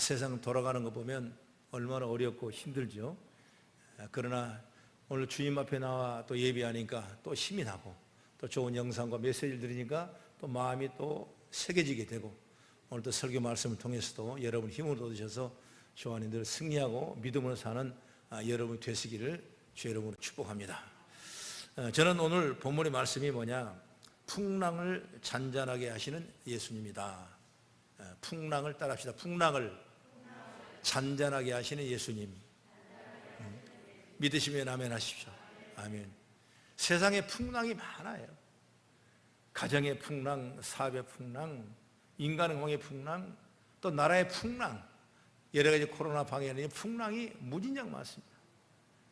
세상 돌아가는 거 보면 얼마나 어렵고 힘들죠. 그러나 오늘 주님 앞에 나와 또 예배하니까 또 힘이 나고 또 좋은 영상과 메시지를 들으니까 또 마음이 또 새겨지게 되고 오늘 또 설교 말씀을 통해서도 여러분 힘을 얻으셔서 주 안에 늘 승리하고 믿음으로 사는 여러분이 되시기를 주 여러분으로 축복합니다. 저는 오늘 본문의 말씀이 뭐냐, 풍랑을 잔잔하게 하시는 예수님이다. 풍랑을 따라합시다. 풍랑을 잔잔하게 하시는 예수님. 믿으시면 아멘 하십시오. 아멘. 세상에 풍랑이 많아요. 가정의 풍랑, 사업의 풍랑, 인간의 풍랑, 또 나라의 풍랑, 여러 가지 코로나 방해는 풍랑이 무진장 많습니다.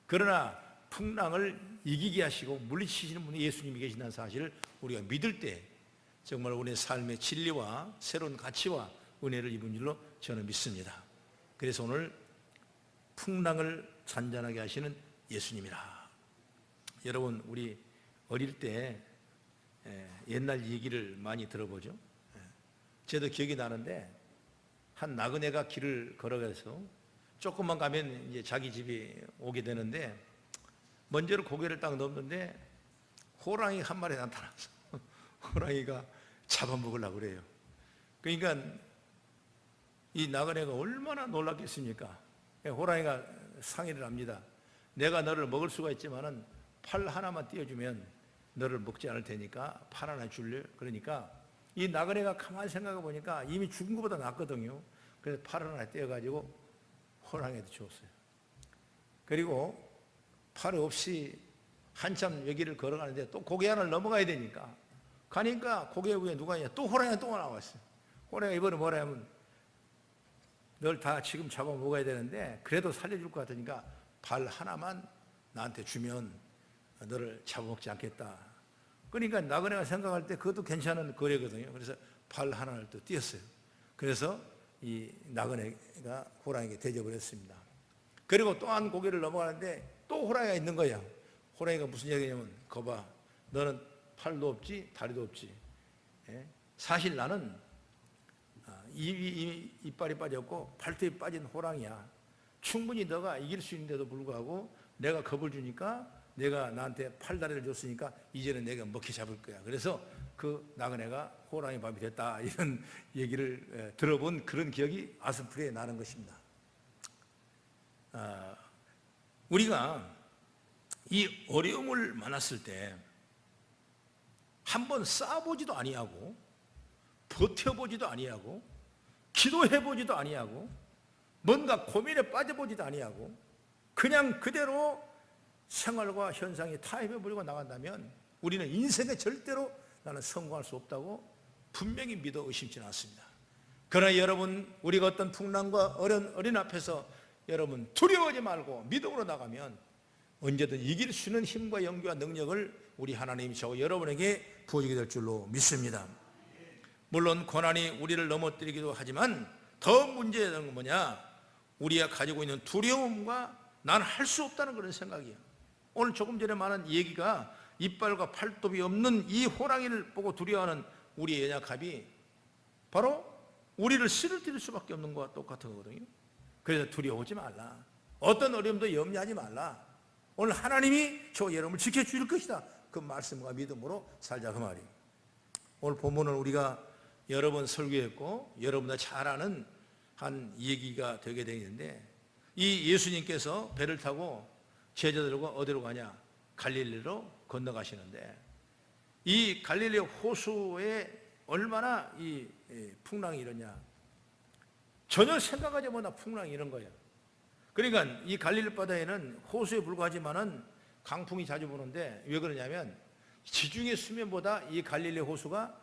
그러나 풍랑을 이기게 하시고 물리치시는 분이 예수님이 계신다는 사실을 우리가 믿을 때 정말 우리의 삶의 진리와 새로운 가치와 은혜를 입은 줄로 저는 믿습니다. 그래서 오늘 풍랑을 잔잔하게 하시는 예수님이라. 여러분, 우리 어릴 때 옛날 얘기를 많이 들어보죠. 저도 기억이 나는데 한 나그네가 길을 걸어가서 조금만 가면 이제 자기 집에 오게 되는데 먼저로 고개를 딱 넘는데 호랑이 한 마리 나타나서 호랑이가 잡아먹으려고 그래요. 그러니까 이 나그네가 얼마나 놀랐겠습니까? 호랑이가 상의를 합니다. 내가 너를 먹을 수가 있지만은 팔 하나만 띄워주면 너를 먹지 않을 테니까 팔 하나 줄래? 그러니까 이 나그네가 가만히 생각해 보니까 이미 죽은 것보다 낫거든요. 그래서 팔 하나 떼어가지고 호랑이한테 줬어요. 그리고 팔 없이 한참 여기를 걸어가는데 또 고개 하나를 넘어가야 되니까 가니까 고개 위에 누가 있냐? 또 호랑이가 또 나왔어요. 호랑이가 이번에 뭐라 하면 널 다 지금 잡아먹어야 되는데 그래도 살려줄 것 같으니까 발 하나만 나한테 주면 너를 잡아먹지 않겠다. 그러니까 나그네가 생각할 때 그것도 괜찮은 거래거든요. 그래서 발 하나를 또 띄었어요. 그래서 이 나그네가 호랑이에게 대접을 했습니다. 그리고 또 한 고개를 넘어가는데 또 호랑이가 있는 거야. 호랑이가 무슨 얘기냐면 거봐, 너는 팔도 없지 다리도 없지. 사실 나는 이빨이 빠졌고 발톱이 빠진 호랑이야. 충분히 너가 이길 수 있는데도 불구하고 내가 겁을 주니까 내가 나한테 팔다리를 줬으니까 이제는 내가 먹히 잡을 거야. 그래서 그 나그네가 호랑이 밥이 됐다, 이런 얘기를 들어본 그런 기억이 아스프리에 나는 것입니다. 우리가 이 어려움을 만났을 때 한번 싸보지도 아니하고 버텨보지도 아니하고 기도해보지도 아니하고 뭔가 고민에 빠져보지도 아니하고 그냥 그대로 생활과 현상에 타협해버리고 나간다면 우리는 인생에 절대로 나는 성공할 수 없다고 분명히 믿어 의심치는 않습니다. 그러나 여러분, 우리가 어떤 풍랑과 어린 앞에서 여러분 두려워하지 말고 믿음으로 나가면 언제든 이길 수 있는 힘과 용기와 능력을 우리 하나님이 저와 여러분에게 부어주게 될 줄로 믿습니다. 물론 고난이 우리를 넘어뜨리기도 하지만 더 문제되는 건 뭐냐, 우리가 가지고 있는 두려움과 난 할 수 없다는 그런 생각이에요. 오늘 조금 전에 말한 얘기가 이빨과 팔톱이 없는 이 호랑이를 보고 두려워하는 우리의 연약함이 바로 우리를 쓰러뜨릴 수밖에 없는 것과 똑같은 거거든요. 그래서 두려워하지 말라. 어떤 어려움도 염려하지 말라. 오늘 하나님이 저 여러분을 지켜줄 것이다. 그 말씀과 믿음으로 살자, 그 말이에요. 오늘 본문은 우리가 여러 번 설교했고 여러분들 잘 아는 한 얘기가 되게 되는데, 이 예수님께서 배를 타고 제자들과 어디로 가냐? 갈릴리로 건너가시는데 이 갈릴리 호수에 얼마나 이 풍랑이 이러냐, 전혀 생각하지 못한 풍랑이 이런 거예요. 그러니까 이 갈릴리 바다에는 호수에 불과하지만은 강풍이 자주 부는데 왜 그러냐면 지중해 수면보다 이 갈릴리 호수가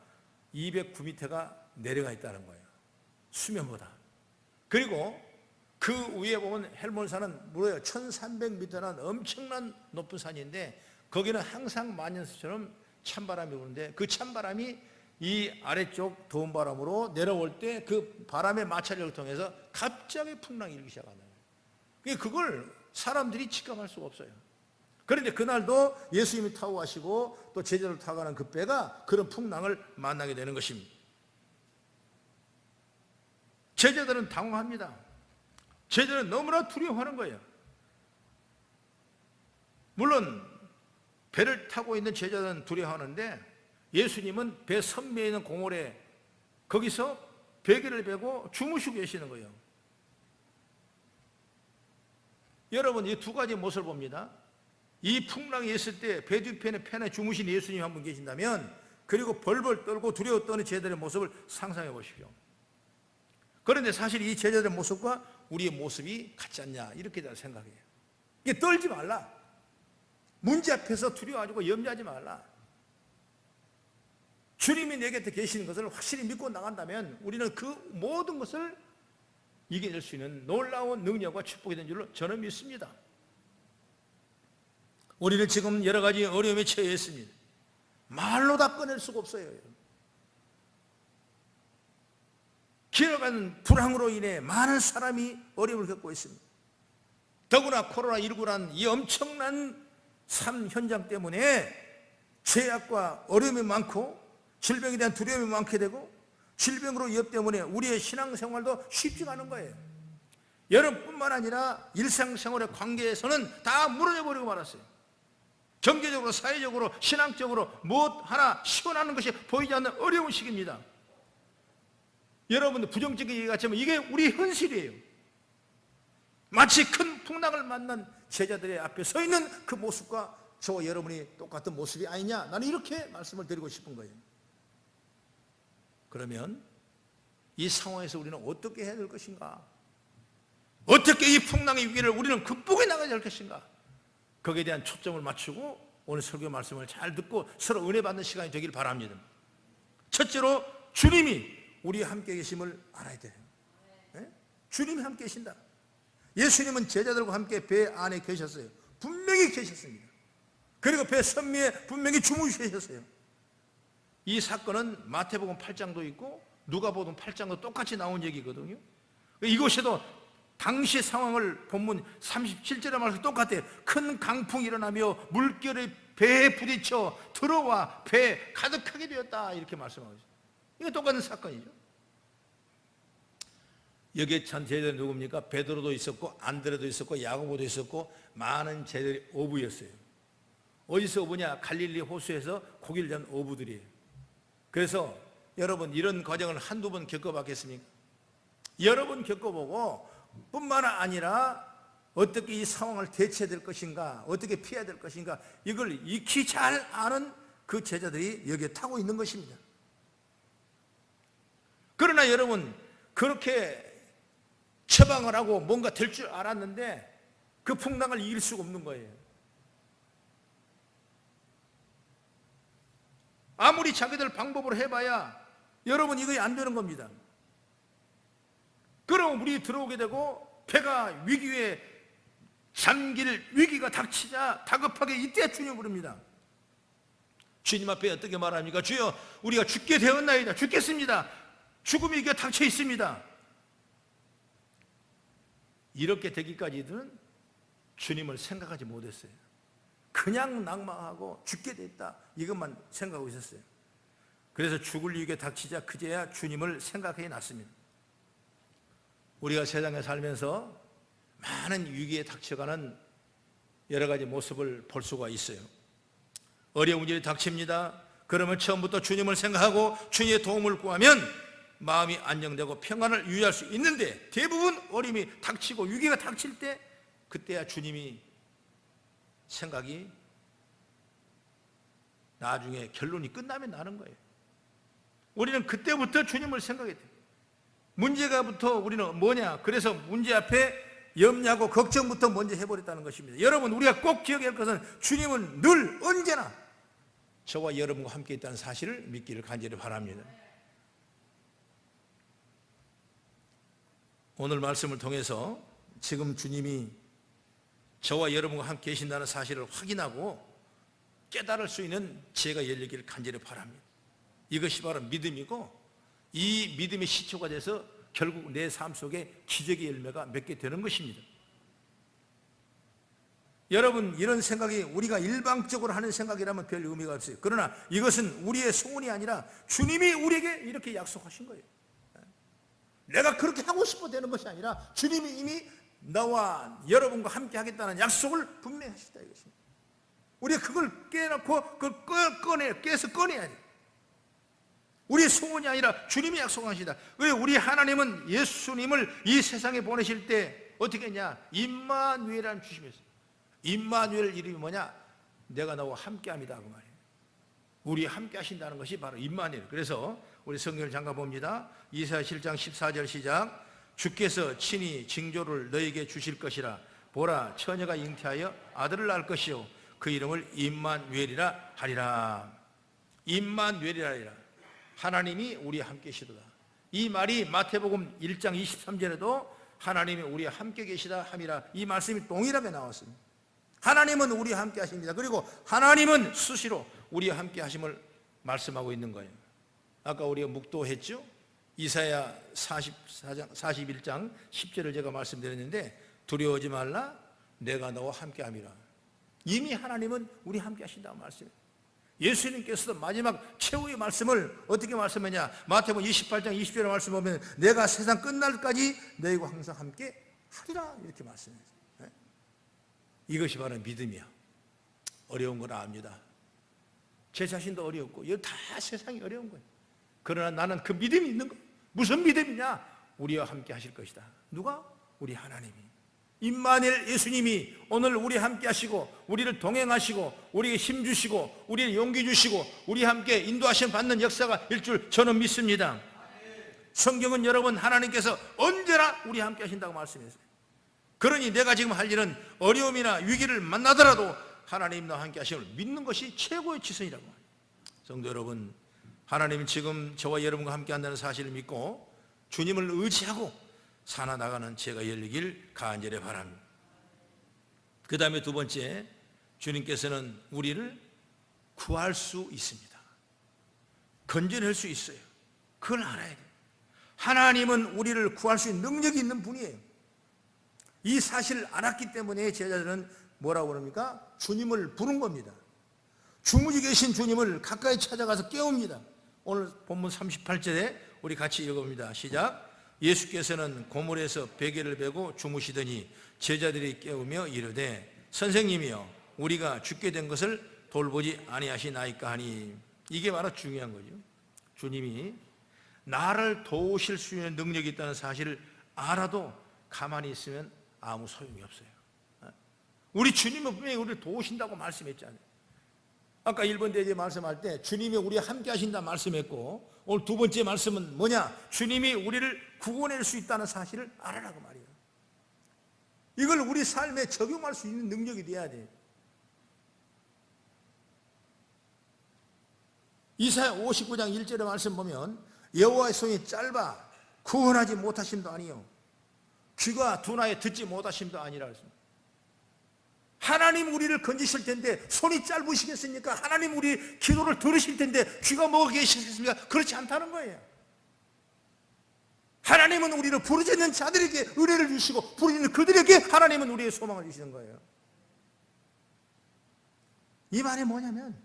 209m가 내려가 있다는 거예요. 수면보다. 그리고 그 위에 보면 헬몬산은 무려 1300m라는 엄청난 높은 산인데 거기는 항상 만년수처럼 찬바람이 부는데 그 찬바람이 이 아래쪽 더운 바람으로 내려올 때 그 바람의 마찰력을 통해서 갑자기 풍랑이 일기 시작하는 거예요. 그걸 사람들이 직감할 수가 없어요. 그런데 그날도 예수님이 타고 가시고 또 제자를 타고 가는 그 배가 그런 풍랑을 만나게 되는 것입니다. 제자들은 당황합니다. 제자들은 너무나 두려워하는 거예요. 물론 배를 타고 있는 제자들은 두려워하는데 예수님은 배 선미에 있는 공홀에 거기서 베개를 베고 주무시고 계시는 거예요. 여러분, 이 두 가지 모습을 봅니다. 이 풍랑이 있을 때 배 뒤편에 편에 주무신 예수님 한 분 계신다면, 그리고 벌벌 떨고 두려워 떠는 제자들의 모습을 상상해 보십시오. 그런데 사실 이 제자들의 모습과 우리의 모습이 같지 않냐, 이렇게 생각해요. 이게 떨지 말라. 문제 앞에서 두려워하고 염려하지 말라. 주님이 내 곁에 계시는 것을 확실히 믿고 나간다면 우리는 그 모든 것을 이겨낼 수 있는 놀라운 능력과 축복이 된 줄로 저는 믿습니다. 우리는 지금 여러 가지 어려움에 처해 있습니다. 말로 다 꺼낼 수가 없어요. 길어가는 불황으로 인해 많은 사람이 어려움을 겪고 있습니다. 더구나 코로나19란 이 엄청난 삶 현장 때문에 죄악과 어려움이 많고 질병에 대한 두려움이 많게 되고 질병으로 위협 때문에 우리의 신앙생활도 쉽지가 않은 거예요. 여러분뿐만 아니라 일상생활의 관계에서는 다 무너져 버리고 말았어요. 경제적으로, 사회적으로, 신앙적으로 무엇 하나 시원하는 것이 보이지 않는 어려운 시기입니다. 여러분들 부정적인 얘기 같지만 이게 우리 현실이에요. 마치 큰 풍랑을 만난 제자들의 앞에 서 있는 그 모습과 저와 여러분이 똑같은 모습이 아니냐, 나는 이렇게 말씀을 드리고 싶은 거예요. 그러면 이 상황에서 우리는 어떻게 해야 될 것인가? 어떻게 이 풍랑의 위기를 우리는 극복해 나가야 될 것인가? 거기에 대한 초점을 맞추고 오늘 설교 말씀을 잘 듣고 서로 은혜 받는 시간이 되길 바랍니다. 첫째로 주님이 우리와 함께 계심을 알아야 돼요. 네? 주님이 함께 계신다. 예수님은 제자들과 함께 배 안에 계셨어요. 분명히 계셨습니다. 그리고 배 선미에 분명히 주무시셨어요. 이 사건은 마태복음 8장도 있고 누가복음 8장도 똑같이 나온 얘기거든요. 이곳에도 당시 상황을 본문 37절의 말씀 똑같아요. 큰 강풍이 일어나며 물결이 배에 부딪혀 들어와 배 가득하게 되었다, 이렇게 말씀하고 있어요. 이거 똑같은 사건이죠. 여기에 참 제자들이 누굽니까? 베드로도 있었고 안드레도 있었고 야고보도 있었고 많은 제자들이 어부였어요. 어디서 어부냐? 갈릴리 호수에서 고기를 잡는 어부들이에요. 그래서 여러분, 이런 과정을 한두 번 겪어봤겠습니까? 여러 번 겪어보고 뿐만 아니라 어떻게 이 상황을 대처해야 될 것인가, 어떻게 피해야 될 것인가, 이걸 익히 잘 아는 그 제자들이 여기에 타고 있는 것입니다. 그러나 여러분, 그렇게 처방을 하고 뭔가 될 줄 알았는데 그 풍랑을 이길 수가 없는 거예요. 아무리 자기들 방법으로 해봐야 여러분 이거 안 되는 겁니다. 그럼 우리 들어오게 되고 배가 위기에 잠길 위기가 닥치자 다급하게 이때 주님 부릅니다. 주님 앞에 어떻게 말합니까? 주여, 우리가 죽게 되었나이다. 죽겠습니다. 죽음이 이게 닥쳐 있습니다. 이렇게 되기까지는 주님을 생각하지 못했어요. 그냥 낭망하고 죽게 됐다, 이것만 생각하고 있었어요. 그래서 죽을 위기에 닥치자 그제야 주님을 생각해 놨습니다. 우리가 세상에 살면서 많은 위기에 닥쳐가는 여러 가지 모습을 볼 수가 있어요. 어려운 일이 닥칩니다. 그러면 처음부터 주님을 생각하고 주님의 도움을 구하면 마음이 안정되고 평안을 유지할 수 있는데, 대부분 어려움이 닥치고 위기가 닥칠 때 그때야 주님이 생각이 나중에 결론이 끝나면 나는 거예요. 우리는 그때부터 주님을 생각해야 돼요. 문제가부터 우리는 뭐냐? 그래서 문제 앞에 염려하고 걱정부터 먼저 해버렸다는 것입니다. 여러분, 우리가 꼭 기억해야 할 것은 주님은 늘 언제나 저와 여러분과 함께 있다는 사실을 믿기를 간절히 바랍니다. 오늘 말씀을 통해서 지금 주님이 저와 여러분과 함께 계신다는 사실을 확인하고 깨달을 수 있는 지혜가 열리기를 간절히 바랍니다. 이것이 바로 믿음이고, 이 믿음의 시초가 돼서 결국 내 삶 속에 기적의 열매가 맺게 되는 것입니다. 여러분, 이런 생각이 우리가 일방적으로 하는 생각이라면 별 의미가 없어요. 그러나 이것은 우리의 소원이 아니라 주님이 우리에게 이렇게 약속하신 거예요. 내가 그렇게 하고 싶어 되는 것이 아니라 주님이 이미 나와 여러분과 함께 하겠다는 약속을 분명히 하시다 이것입니다. 우리가 그걸 깨놓고 그걸 깨서 꺼내야 돼. 우리의 소원이 아니라 주님이 약속하시다. 왜 우리 하나님은 예수님을 이 세상에 보내실 때 어떻게 했냐? 임마누엘이라는 주심이었어요. 임마누엘 이름이 뭐냐? 내가 너와 함께합니다 그 말이에요. 우리 함께 하신다는 것이 바로 임마누엘. 그래서 우리 성경을 잠가 봅니다. 이사야 7장 14절 시작. 주께서 친히 징조를 너에게 주실 것이라. 보라, 처녀가 잉태하여 아들을 낳을 것이요 그 이름을 임마누엘이라 하리라. 임마누엘이라 하리라. 하나님이 우리와 함께 계시도다. 이 말이 마태복음 1장 23절에도 하나님이 우리와 함께 계시다 함이라, 이 말씀이 동일하게 나왔습니다. 하나님은 우리와 함께 하십니다. 그리고 하나님은 수시로 우리와 함께 하심을 말씀하고 있는 거예요. 아까 우리가 묵도했죠? 이사야 41장 10절을 제가 말씀드렸는데, 두려워하지 말라, 내가 너와 함께 함이라. 이미 하나님은 우리 함께 하신다고 말씀해요. 예수님께서도 마지막 최후의 말씀을 어떻게 말씀하냐? 마태복음 28장 20절의 말씀 보면 내가 세상 끝날까지 너희와 항상 함께 하리라 이렇게 말씀해요. 이것이 바로 믿음이야. 어려운 건 압니다. 제 자신도 어렵고 이거 다 세상이 어려운 거예요. 그러나 나는 그 믿음이 있는 거예요. 무슨 믿음이냐? 우리와 함께 하실 것이다. 누가? 우리 하나님이. 임마누엘 예수님이 오늘 우리 함께 하시고 우리를 동행하시고 우리에게 힘 주시고 우리에게 용기 주시고 우리 함께 인도하심 받는 역사가 일 줄 저는 믿습니다. 성경은 여러분 하나님께서 언제나 우리 함께 하신다고 말씀했어요. 그러니 내가 지금 할 일은 어려움이나 위기를 만나더라도 하나님 나와 함께 하심을 믿는 것이 최고의 지선이라고 합니다. 성도 여러분, 하나님은 지금 저와 여러분과 함께 한다는 사실을 믿고 주님을 의지하고 살아나가는 제가 열리길 간절히 바랍니다. 그 다음에 두 번째, 주님께서는 우리를 구할 수 있습니다. 건져낼 수 있어요. 그걸 알아야 돼요. 하나님은 우리를 구할 수 있는 능력이 있는 분이에요. 이 사실을 알았기 때문에 제자들은 뭐라고 그럽니까? 주님을 부른 겁니다. 주무시 계신 주님을 가까이 찾아가서 깨웁니다. 오늘 본문 38절에 우리 같이 읽어봅니다. 시작. 예수께서는 고물에서 베개를 베고 주무시더니 제자들이 깨우며 이르되 선생님이여 우리가 죽게 된 것을 돌보지 아니하시나이까 하니. 이게 바로 중요한 거죠. 주님이 나를 도우실 수 있는 능력이 있다는 사실을 알아도 가만히 있으면 아무 소용이 없어요. 우리 주님은 분명히 우리를 도우신다고 말씀했잖아요. 아까 1번 대제 말씀할 때 주님이 우리와 함께 하신다 말씀했고, 오늘 두 번째 말씀은 뭐냐? 주님이 우리를 구원할 수 있다는 사실을 알아라고 말이에요. 이걸 우리 삶에 적용할 수 있는 능력이 돼야 돼요. 이사야 59장 1절의 말씀 보면 여호와의 손이 짧아 구원하지 못하심도 아니요 귀가 둔하여 듣지 못하심도 아니라 했습니다. 하나님 우리를 건지실 텐데 손이 짧으시겠습니까? 하나님 우리 기도를 들으실 텐데 귀가 뭐가 계시겠습니까? 그렇지 않다는 거예요. 하나님은 우리를 부르짖는 자들에게 은혜를 주시고 부르짖는 그들에게 하나님은 우리의 소망을 주시는 거예요. 이 말이 뭐냐면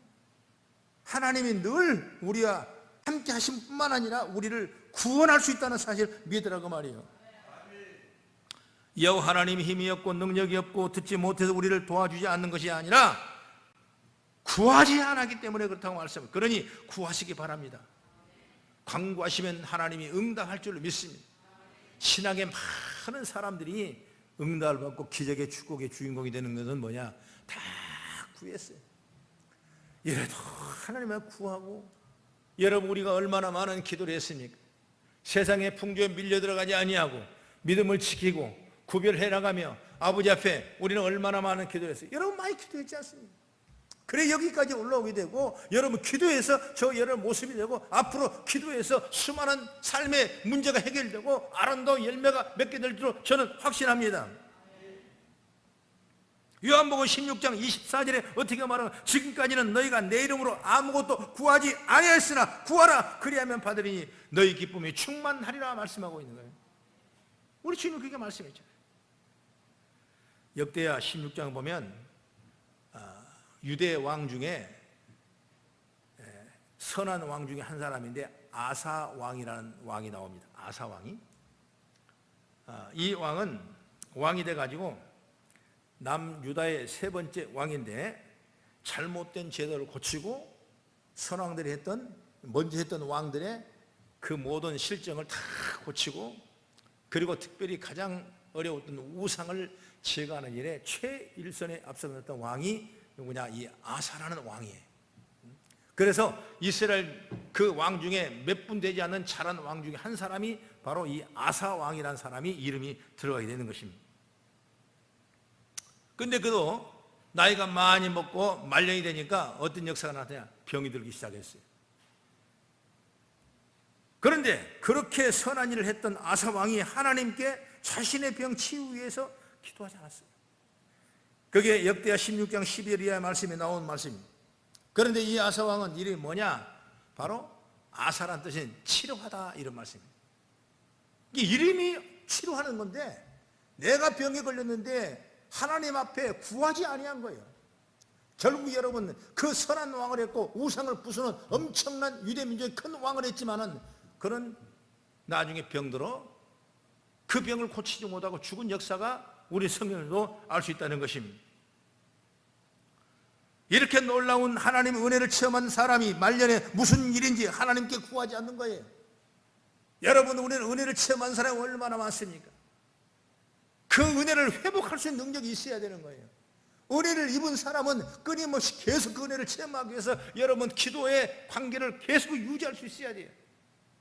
하나님이 늘 우리와 함께 하신 뿐만 아니라 우리를 구원할 수 있다는 사실을 믿으라고 말이에요. 여호와 하나님이 힘이 없고 능력이 없고 듣지 못해서 우리를 도와주지 않는 것이 아니라 구하지 않았기 때문에 그렇다고 말씀합니다. 그러니 구하시기 바랍니다. 간구하시면 하나님이 응답할 줄로 믿습니다. 신앙의 많은 사람들이 응답을 받고 기적의 축복의 주인공이 되는 것은 뭐냐? 다 구했어요. 이래도 하나님을 구하고, 여러분 우리가 얼마나 많은 기도를 했습니까? 세상의 풍조에 밀려 들어가지 아니하고 믿음을 지키고 구별해 나가며 아버지 앞에 우리는 얼마나 많은 기도를 했어요. 여러분 많이 기도했지 않습니까? 그래 여기까지 올라오게 되고 여러분 기도해서 저 여러분 모습이 되고 앞으로 기도해서 수많은 삶의 문제가 해결되고 아름다운 열매가 맺게 될 줄로 저는 확신합니다. 요한복음 16장 24절에 어떻게 말하면 지금까지는 너희가 내 이름으로 아무것도 구하지 아니하였으나 구하라 그리하면 받으리니 너희 기쁨이 충만하리라 말씀하고 있는 거예요. 우리 주님은 그렇게 말씀했잖아요. 역대하 16장 보면 유대 왕 중에 선한 왕 중에 한 사람인데 아사 왕이라는 왕이 나옵니다. 아사 왕이 이 왕은 왕이 돼가지고 남유다의 세 번째 왕인데 잘못된 제도를 고치고 선왕들이 먼저 했던 왕들의 그 모든 실정을 다 고치고, 그리고 특별히 가장 어려웠던 우상을 제거하는 일에 최일선에 앞서갔던 왕이 누구냐? 이 아사라는 왕이에요. 그래서 이스라엘 그 왕 중에 몇 분 되지 않는 잘한 왕 중에 한 사람이 바로 이 아사 왕이라는 사람이 이름이 들어가게 되는 것입니다. 근데 그도 나이가 많이 먹고 말년이 되니까 어떤 역사가 나타나냐? 병이 들기 시작했어요. 그런데 그렇게 선한 일을 했던 아사 왕이 하나님께 자신의 병 치유 위해서 기도하지 않았어요. 그게 역대하 16장 12절 이하의 말씀에 나온 말씀입니다. 그런데 이 아사 왕은 이름이 뭐냐? 바로 아사란 뜻인 치료하다, 이런 말씀입니다. 이 이름이 치료하는 건데 내가 병에 걸렸는데 하나님 앞에 구하지 아니한 거예요. 결국 여러분, 그 선한 왕을 했고 우상을 부수는 엄청난 유대 민족의 큰 왕을 했지만은 그는 나중에 병들어 그 병을 고치지 못하고 죽은 역사가 우리 성경에도 알 수 있다는 것입니다. 이렇게 놀라운 하나님의 은혜를 체험한 사람이 말년에 무슨 일인지 하나님께 구하지 않는 거예요. 여러분, 우리는 은혜를 체험한 사람이 얼마나 많습니까? 그 은혜를 회복할 수 있는 능력이 있어야 되는 거예요. 은혜를 입은 사람은 끊임없이 계속 그 은혜를 체험하기 위해서 여러분 기도의 관계를 계속 유지할 수 있어야 돼요.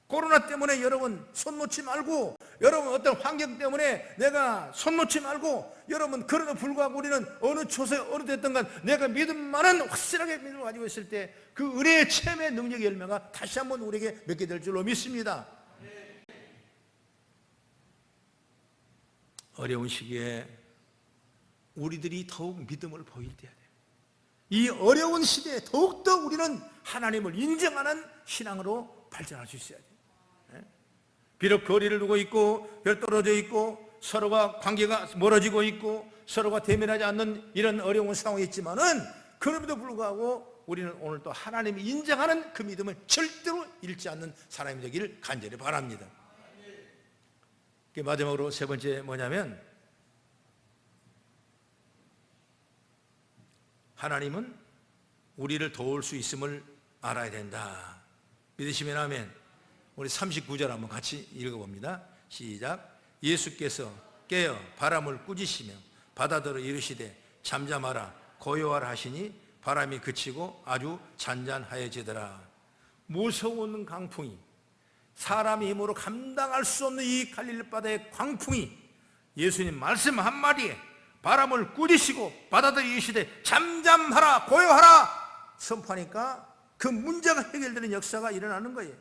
코로나 때문에 여러분 손 놓지 말고, 여러분 어떤 환경 때문에 내가 손 놓지 말고, 여러분 그러나 불구하고 우리는 어느 초소에 어느 됐던간 내가 믿음만은 확실하게 믿음을 가지고 있을 때 그 은혜의 체험의 능력의 열매가 다시 한번 우리에게 맺게 될 줄로 믿습니다. 어려운 시기에 우리들이 더욱 믿음을 보일 때야 돼요. 이 어려운 시대에 더욱더 우리는 하나님을 인정하는 신앙으로 발전할 수 있어야 돼요. 비록 거리를 두고 있고 별 떨어져 있고 서로가 관계가 멀어지고 있고 서로가 대면하지 않는 이런 어려운 상황이 있지만은 그럼에도 불구하고 우리는 오늘 또 하나님이 인정하는 그 믿음을 절대로 잃지 않는 사람이 되기를 간절히 바랍니다. 마지막으로 세 번째 뭐냐면, 하나님은 우리를 도울 수 있음을 알아야 된다. 믿으시면 아멘. 우리 39절 한번 같이 읽어봅니다. 시작. 예수께서 깨어 바람을 꾸짖으시며 바다더러 이르시되 잠잠하라 고요하라 하시니 바람이 그치고 아주 잔잔하여지더라. 무서운 강풍이, 사람의 힘으로 감당할 수 없는 이 갈릴리 바다의 광풍이 예수님 말씀 한마디에 바람을 꾸짖으시고 바다더러 이르시되 잠잠하라 고요하라 선포하니까 그 문제가 해결되는 역사가 일어나는 거예요.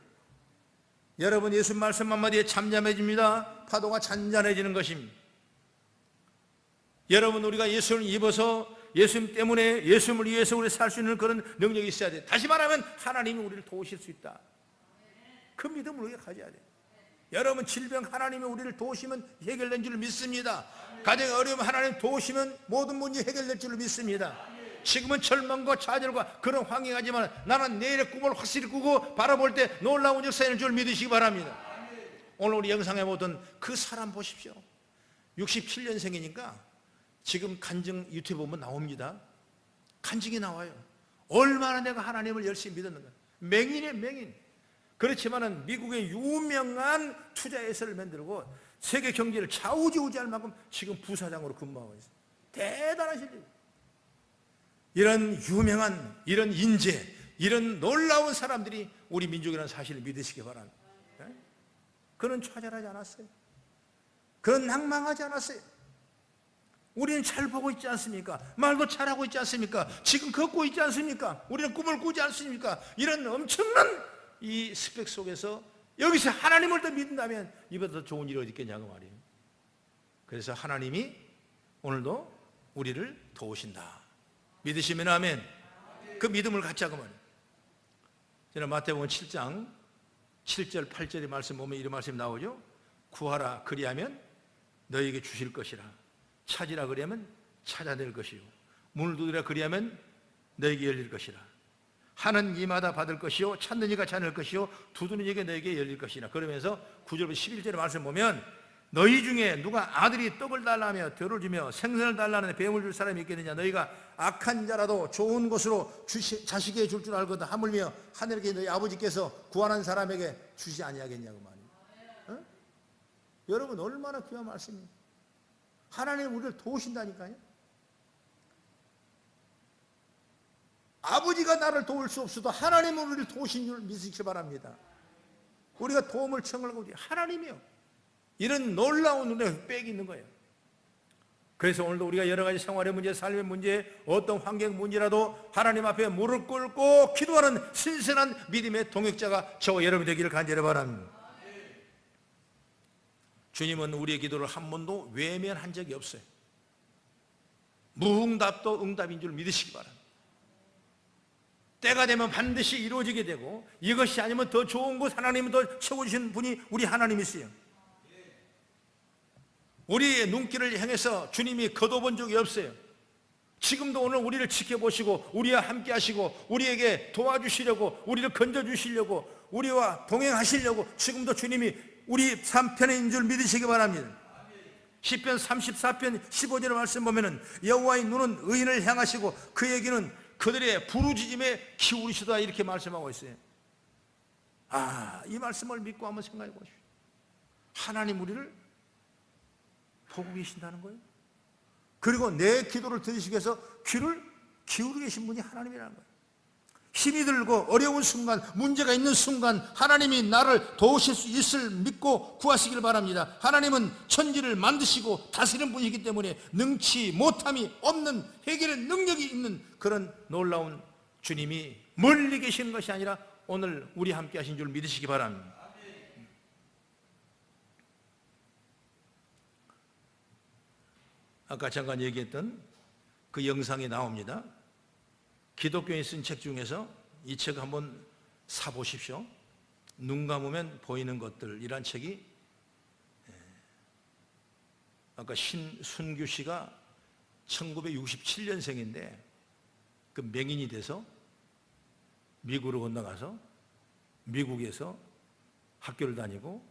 여러분, 예수 말씀 한마디에 잠잠해집니다. 파도가 잔잔해지는 것입니다. 여러분, 우리가 예수를 입어서 예수님 때문에 예수님을 위해서 우리 살 수 있는 그런 능력이 있어야 돼요. 다시 말하면 하나님이 우리를 도우실 수 있다. 그 믿음을 우리가 가져야 돼요. 여러분, 질병 하나님이 우리를 도우시면 해결된 줄 믿습니다. 가정의 어려움 하나님 도우시면 모든 문제 해결될 줄 믿습니다. 지금은 절망과 좌절과 그런 환경이지만 나는 내일의 꿈을 확실히 꾸고 바라볼 때 놀라운 역사인 줄 믿으시기 바랍니다. 오늘 우리 영상에 보던 그 사람 보십시오. 67년생이니까 지금 간증 유튜브 보면 나옵니다. 간증이 나와요. 얼마나 내가 하나님을 열심히 믿었는가. 맹인이에요, 맹인. 그렇지만은 미국의 유명한 투자회사를 만들고 세계 경제를 좌우지우지할 만큼 지금 부사장으로 근무하고 있어요. 대단한 실력. 이런 유명한 이런 인재, 이런 놀라운 사람들이 우리 민족이라는 사실을 믿으시기 바랍니다. 그는 좌절하지 않았어요. 그는 낭망하지 않았어요. 우리는 잘 보고 있지 않습니까? 말도 잘하고 있지 않습니까? 지금 걷고 있지 않습니까? 우리는 꿈을 꾸지 않습니까? 이런 엄청난 이 스펙 속에서 여기서 하나님을 더 믿는다면 이보다 더 좋은 일이 어디 있겠냐고 말이에요. 그래서 하나님이 오늘도 우리를 도우신다. 믿으시면 아멘. 그 믿음을 갖자고 말이에요. 저는 마태복음 7장 7절 8절의 말씀 보면 이런 말씀이 나오죠. 구하라 그리하면 너에게 주실 것이라. 찾으라 그리하면 찾아낼 것이요. 문을 두드리라 그리하면 너에게 열릴 것이라. 하는 이마다 받을 것이요 찾는 이가 찾을 것이요 두드리는 이에게 너에게 열릴 것이라. 그러면서 9절부터 11절의 말씀 보면 너희 중에 누가 아들이 떡을 달라며 벼를 주며 생선을 달라는데 뱀을 줄 사람이 있겠느냐? 너희가 악한 자라도 좋은 것으로 자식에게 줄 줄 알거든 하물며 하늘에 너희 아버지께서 구하는 사람에게 주지 아니하겠냐고 말이에요. 어? 여러분 얼마나 귀한 말씀입니까? 하나님 우리를 도우신다니까요. 아버지가 나를 도울 수 없어도 하나님은 우리를 도우신 줄 믿으시기 바랍니다. 우리가 도움을 청하고 하나님이요. 이런 놀라운 은혜가 빽이 있는 거예요. 그래서 오늘도 우리가 여러 가지 생활의 문제, 삶의 문제, 어떤 환경 문제라도 하나님 앞에 무릎 꿇고 기도하는 신선한 믿음의 동역자가 저와 여러분이 되기를 간절히 바랍니다. 주님은 우리의 기도를 한 번도 외면한 적이 없어요. 무응답도 응답인 줄 믿으시기 바랍니다. 때가 되면 반드시 이루어지게 되고 이것이 아니면 더 좋은 것 하나님은 더 채워주신 분이 우리 하나님이세요. 우리의 눈길을 향해서 주님이 거둬본 적이 없어요. 지금도 오늘 우리를 지켜보시고 우리와 함께 하시고 우리에게 도와주시려고 우리를 건져주시려고 우리와 동행하시려고 지금도 주님이 우리 삼편인 줄 믿으시기 바랍니다. 시편 34편 15절의 말씀 보면은 여호와의 눈은 의인을 향하시고 그에게는 그들의 부르짖음에 기울이시다 이렇게 말씀하고 있어요. 이 말씀을 믿고 한번 생각해 보십시오. 하나님 우리를 보고 계신다는 거예요. 그리고 내 기도를 들으시기 위해서 귀를 기울이고 계신 분이 하나님이라는 거예요. 힘이 들고 어려운 순간, 문제가 있는 순간 하나님이 나를 도우실 수 있을 믿고 구하시길 바랍니다. 하나님은 천지를 만드시고 다스리는 분이기 때문에 능치 못함이 없는 해결의 능력이 있는 그런 놀라운 주님이 멀리 계시는 것이 아니라 오늘 우리 함께 하신 줄 믿으시기 바랍니다. 아까 잠깐 얘기했던 그 영상이 나옵니다. 기독교인이 쓴 책 중에서 이 책 한번 사보십시오. 눈 감으면 보이는 것들이란 책이 아까 신순규 씨가 1967년생인데 그 맹인이 돼서 미국으로 건너가서 미국에서 학교를 다니고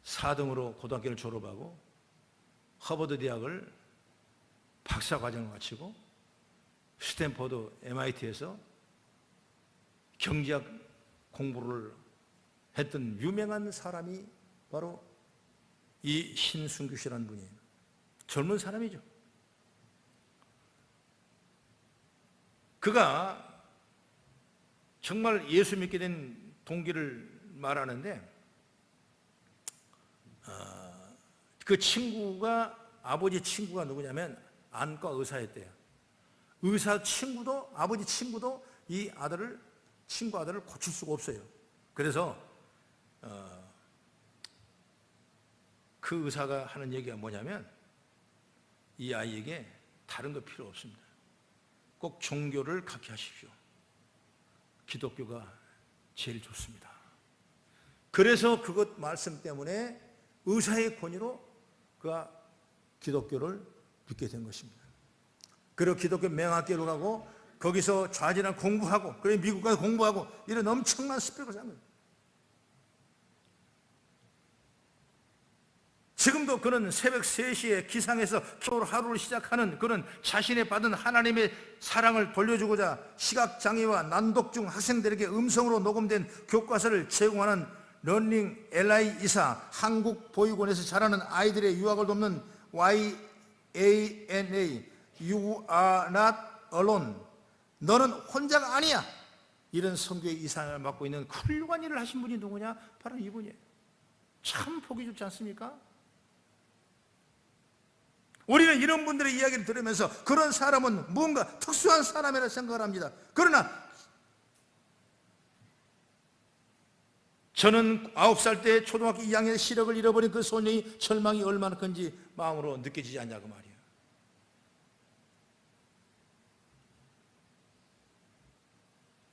4등으로 고등학교를 졸업하고 하버드 대학을 박사 과정을 마치고 스탠퍼드 MIT에서 경제학 공부를 했던 유명한 사람이 바로 이 신순규 씨라는 분이에요. 젊은 사람이죠. 그가 정말 예수 믿게 된 동기를 말하는데 그 친구가 아버지 친구가 누구냐면 안과 의사였대요. 의사 친구도 아버지 친구도 이 아들을 친구 아들을 고칠 수가 없어요. 그래서 그 의사가 하는 얘기가 뭐냐면 이 아이에게 다른 거 필요 없습니다. 꼭 종교를 갖게 하십시오. 기독교가 제일 좋습니다. 그래서 그것 말씀 때문에 의사의 권위로 그가 기독교를 믿게 된 것입니다. 그리고 기독교 맹학교를 가고 거기서 좌지랑 공부하고 그리고 미국 가서 공부하고 이런 엄청난 스펙을 쌓은 거예요. 지금도 그는 새벽 3시에 기상해서 기도로 하루를 시작하는 그런 자신의 받은 하나님의 사랑을 돌려주고자 시각장애와 난독증 학생들에게 음성으로 녹음된 교과서를 제공하는 러닝 LI 이사, 한국 보육원에서 자라는 아이들의 유학을 돕는 YANA, You are not alone. 너는 혼자가 아니야. 이런 선교의 이사를 맡고 있는 훌륭한 일을 하신 분이 누구냐? 바로 이분이에요. 참 보기 좋지 않습니까? 우리는 이런 분들의 이야기를 들으면서 그런 사람은 뭔가 특수한 사람이라 생각을 합니다. 그러나 저는 9살 때 초등학교 2학년 시력을 잃어버린 그 소년이 절망이 얼마나 큰지 마음으로 느껴지지 않냐고 말이에요.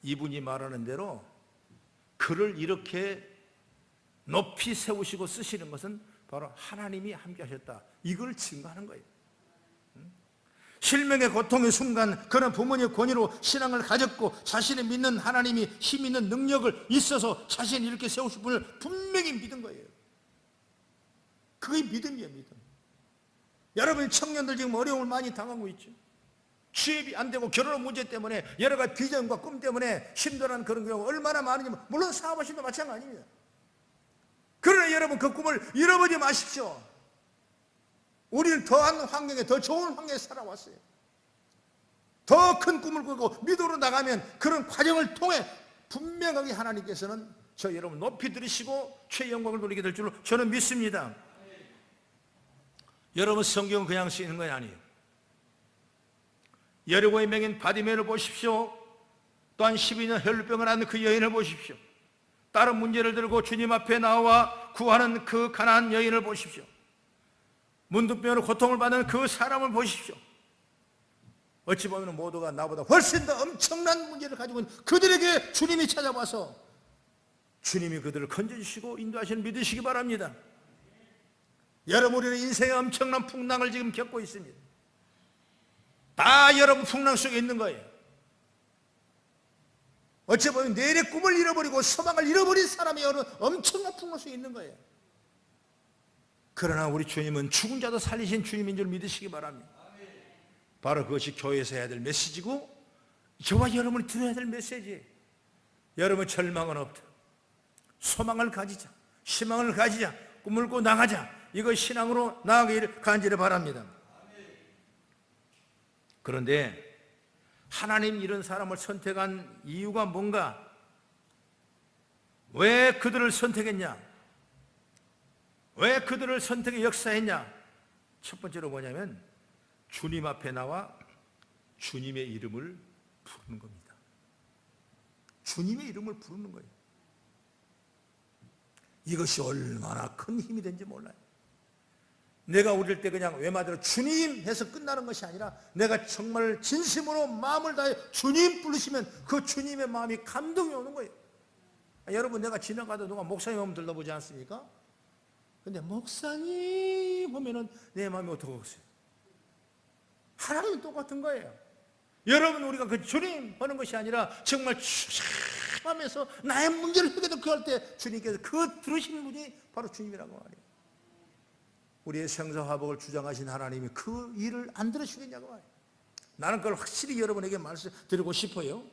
이분이 말하는 대로 그를 이렇게 높이 세우시고 쓰시는 것은 바로 하나님이 함께 하셨다. 이걸 증거하는 거예요. 실명의 고통의 순간 그런 부모님의 권위로 신앙을 가졌고 자신이 믿는 하나님이 힘 있는 능력을 있어서 자신이 이렇게 세우실 분을 분명히 믿은 거예요. 그게 믿음이에요, 믿음. 여러분 청년들 지금 어려움을 많이 당하고 있죠. 취업이 안 되고 결혼 문제 때문에 여러 가지 비전과 꿈 때문에 힘들어하는 그런 경우가 얼마나 많은지, 물론 사업하시는 도 마찬가지입니다. 그러나 여러분 그 꿈을 잃어버리지 마십시오. 우리는 더한 환경에, 더 좋은 환경에 살아왔어요. 더 큰 꿈을 꾸고 믿음으로 나가면 그런 과정을 통해 분명하게 하나님께서는 저 여러분 높이 들으시고 최영광을 돌리게 될 줄로 저는 믿습니다. 여러분 성경은 그냥 쓰이는 건 아니에요. 여리고의 맹인 바디메를 보십시오. 또한 12년 혈루병을 앓는 그 여인을 보십시오. 다른 문제를 들고 주님 앞에 나와 구하는 그 가난한 여인을 보십시오. 문둥병으로 고통을 받는 그 사람을 보십시오. 어찌 보면 모두가 나보다 훨씬 더 엄청난 문제를 가지고 있는 그들에게 주님이 찾아와서 주님이 그들을 건져주시고 인도하시는 믿으시기 바랍니다. 여러분 우리는 인생의 엄청난 풍랑을 지금 겪고 있습니다. 다 여러분 풍랑 속에 있는 거예요. 어찌 보면 내일의 꿈을 잃어버리고 소망을 잃어버린 사람이 엄청난 풍랑 속에 있는 거예요. 그러나 우리 주님은 죽은 자도 살리신 주님인 줄 믿으시기 바랍니다. 바로 그것이 교회에서 해야 될 메시지고 저와 여러분이 들어야 될 메시지예요. 여러분 절망은 없다. 소망을 가지자. 희망을 가지자. 꿈을 꾸고 나가자. 이거 신앙으로 나아가기를 간절히 바랍니다. 그런데 하나님 이런 사람을 선택한 이유가 뭔가? 왜 그들을 선택했냐? 왜 그들을 선택해 역사했냐? 첫 번째로 뭐냐면 주님 앞에 나와 주님의 이름을 부르는 겁니다. 주님의 이름을 부르는 거예요. 이것이 얼마나 큰 힘이 된지 몰라요. 내가 어릴 때 그냥 외마디로 주님 해서 끝나는 것이 아니라 내가 정말 진심으로 마음을 다해 주님 부르시면 그 주님의 마음이 감동이 오는 거예요. 여러분 내가 지나가다 누가 목사님 하면 들러보지 않습니까? 근데 목사님 하면은 내 마음이 어떡하겠어요? 하나님은 똑같은 거예요. 여러분 우리가 그 주님 하는 것이 아니라 정말 추잡하면서 나의 문제를 해결도 그 할 때 주님께서 그 들으신 분이 바로 주님이라고 말해요. 우리의 생사화복을 주장하신 하나님이 그 일을 안 들으시겠냐고 말해요. 나는 그걸 확실히 여러분에게 말씀드리고 싶어요.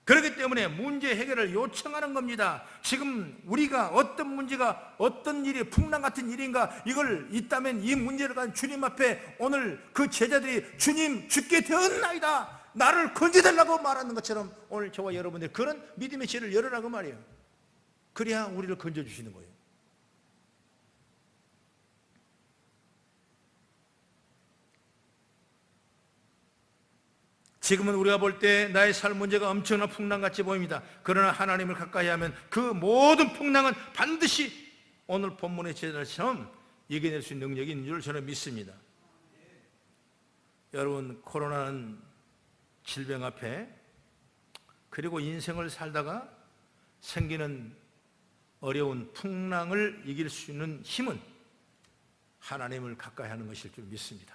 그렇기 때문에 문제 해결을 요청하는 겁니다. 지금 우리가 어떤 문제가 어떤 일이 풍랑 같은 일인가 이걸 있다면 이 문제를 가진 주님 앞에 오늘 그 제자들이 주님 죽게 되었나이다 나를 건져달라고 말하는 것처럼 오늘 저와 여러분들 그런 믿음의 지혜를 열으라고 말이에요. 그래야 우리를 건져주시는 거예요. 지금은 우리가 볼 때 나의 삶 문제가 엄청난 풍랑같이 보입니다. 그러나 하나님을 가까이 하면 그 모든 풍랑은 반드시 오늘 본문의 제자들처럼 이겨낼 수 있는 능력이 있는 줄 저는 믿습니다. 여러분 코로나는 질병 앞에 그리고 인생을 살다가 생기는 어려운 풍랑을 이길 수 있는 힘은 하나님을 가까이 하는 것일 줄 믿습니다.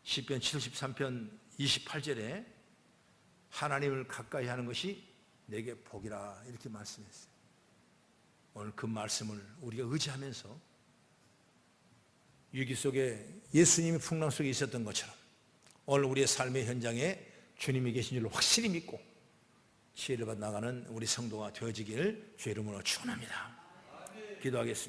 시편 73편 28절에 하나님을 가까이 하는 것이 내게 복이라 이렇게 말씀했어요. 오늘 그 말씀을 우리가 의지하면서 위기 속에 예수님이 풍랑 속에 있었던 것처럼 오늘 우리의 삶의 현장에 주님이 계신 줄 확실히 믿고 지혜를 받아 나가는 우리 성도가 되어지길 주의 이름으로 축원합니다. 기도하겠습니다.